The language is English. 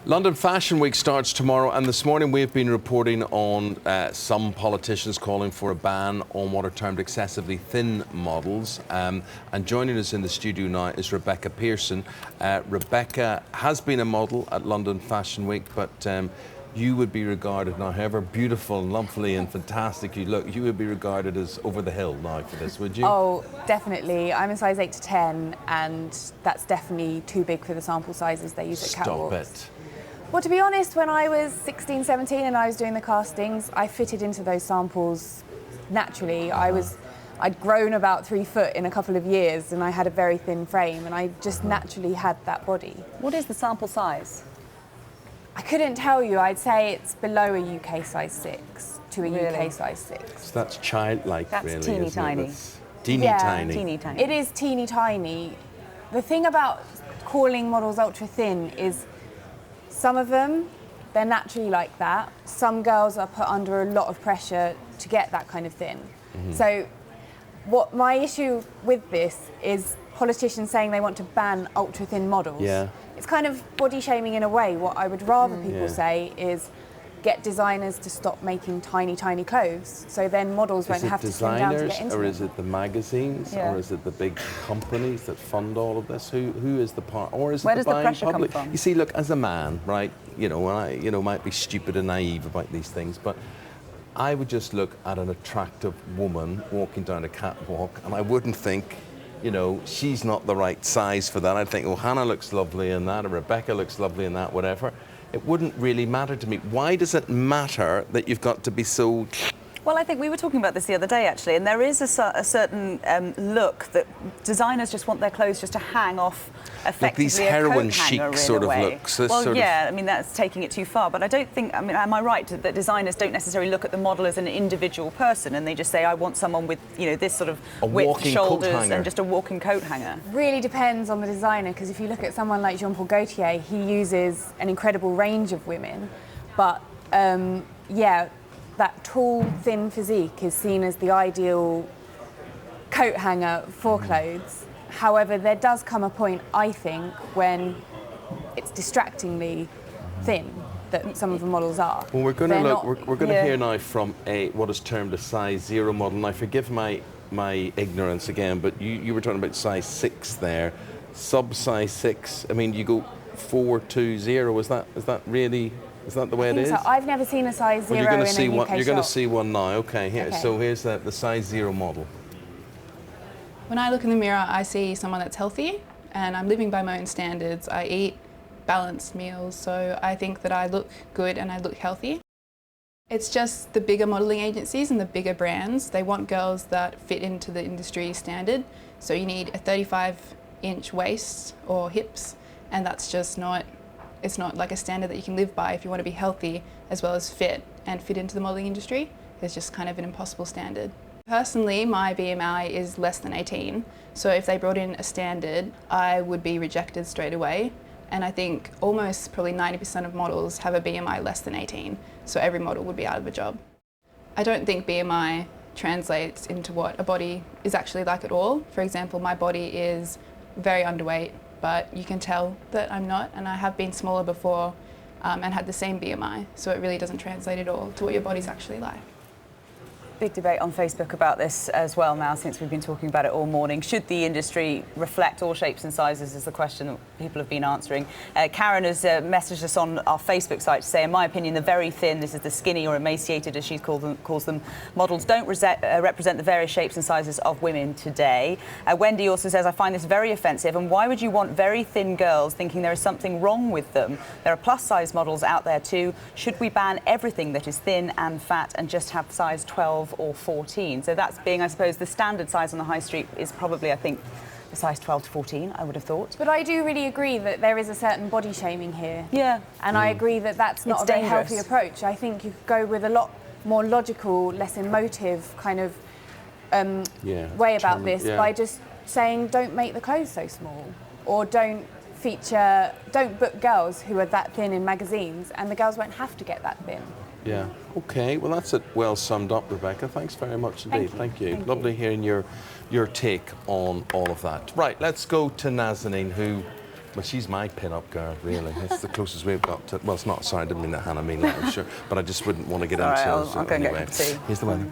London Fashion Week starts tomorrow, and this morning we've been reporting on some politicians calling for a ban on what are termed excessively thin models. And joining us in the studio now is Rebecca Pearson. Rebecca has been a model at London Fashion Week, but you would be regarded now, however beautiful and lovely and fantastic you look, you would be regarded as over the hill now for this, would you? Oh, definitely. I'm a size 8 to 10, and that's definitely too big for the sample sizes they use at catwalks. Stop it. Well, to be honest, when I was 16, 17 and I was doing the castings, I fitted into those samples naturally. I'd grown about 3 foot in a couple of years, and I had a very thin frame, and I just naturally had that body. What is the sample size? I couldn't tell you. I'd say it's below a UK size 6 to a UK size 6. So that's childlike, that's really. Teeny isn't tiny. It? It's teeny tiny. Teeny tiny. It is teeny tiny. The thing about calling models ultra thin is some of them, they're naturally like that. Some girls are put under a lot of pressure to get that kind of thin. So what my issue with this is politicians saying they want to ban ultra thin models. Yeah. It's kind of body shaming in a way. What I would rather people say is get designers to stop making tiny, tiny clothes, so then models won't have to slim down to get into or them. is it the magazines, or is it the big companies that fund all of this? Who is the part, or is it Where the does the buying pressure come public? from? You see, look, as a man, right, I might be stupid and naive about these things, but I would just look at an attractive woman walking down a catwalk, and I wouldn't think, she's not the right size for that. I'd think, oh, Hannah looks lovely in that, or Rebecca looks lovely in that, whatever. It wouldn't really matter to me. Why does it matter that you've got to be so... Well, I think we were talking about this the other day, actually, and there is a certain look that designers just want their clothes just to hang off effectively. Like these heroin chic sort of looks. I mean, that's taking it too far, but I don't think, am I right that designers don't necessarily look at the model as an individual person, and they just say, I want someone with, this sort of width, shoulders, and just a walking coat hanger? Really depends on the designer, because if you look at someone like Jean-Paul Gaultier, he uses an incredible range of women, but that tall, thin physique is seen as the ideal coat hanger for clothes. However, there does come a point, I think, when it's distractingly thin that some of the models are. Well, we're going to look. We're going to hear now from what is termed a size 0 model. Now, forgive my ignorance again, but you were talking about size 6 there, sub size 6. I mean, you go 4 to 0. Is that really? Is that the way it is? So. I've never seen a size 0 in a UK shop. You're going to see one now. Okay, here. Okay. So here's the size 0 model. When I look in the mirror, I see someone that's healthy, and I'm living by my own standards. I eat balanced meals, so I think that I look good and I look healthy. It's just the bigger modelling agencies and the bigger brands. They want girls that fit into the industry standard. So you need a 35-inch waist or hips, and that's just not... It's not like a standard that you can live by if you want to be healthy as well as fit and fit into the modelling industry. It's just kind of an impossible standard. Personally, my BMI is less than 18, so if they brought in a standard, I would be rejected straight away. And I think almost probably 90% of models have a BMI less than 18, so every model would be out of a job. I don't think BMI translates into what a body is actually like at all. For example, my body is very underweight, but you can tell that I'm not, and I have been smaller before and had the same BMI, so it really doesn't translate at all to what your body's actually like. Big debate on Facebook about this as well now, since we've been talking about it all morning. Should the industry reflect all shapes and sizes is the question that people have been answering. Karen has messaged us on our Facebook site to say, in my opinion, the very thin, this is the skinny or emaciated, as she calls them, models don't represent the various shapes and sizes of women today. Wendy also says, I find this very offensive, and why would you want very thin girls thinking there is something wrong with them? There are plus-size models out there too. Should we ban everything that is thin and fat and just have size 12 or 14? So that's being, I suppose, the standard size on the high street is probably, I think, a size 12 to 14, I would have thought. But I do really agree that there is a certain body shaming here. Yeah. And I agree that that's not a very healthy approach. I think you could go with a lot more logical, less emotive kind of way about this by just saying, don't make the clothes so small, or don't book girls who are that thin in magazines, and the girls won't have to get that thin. Yeah. Okay. Well, that's it. Well summed up, Rebecca. Thanks very much indeed. Thank you. Lovely hearing your take on all of that. Right. Let's go to Nazanin, who Well, she's my pin-up girl, really. It's the closest we've got to... Well, it's not. Sorry, I didn't mean that, Hannah. I mean that, I'm sure. But I just wouldn't want to get All into right, it. I'll go and get a Anyway, cup of tea. here's the weather.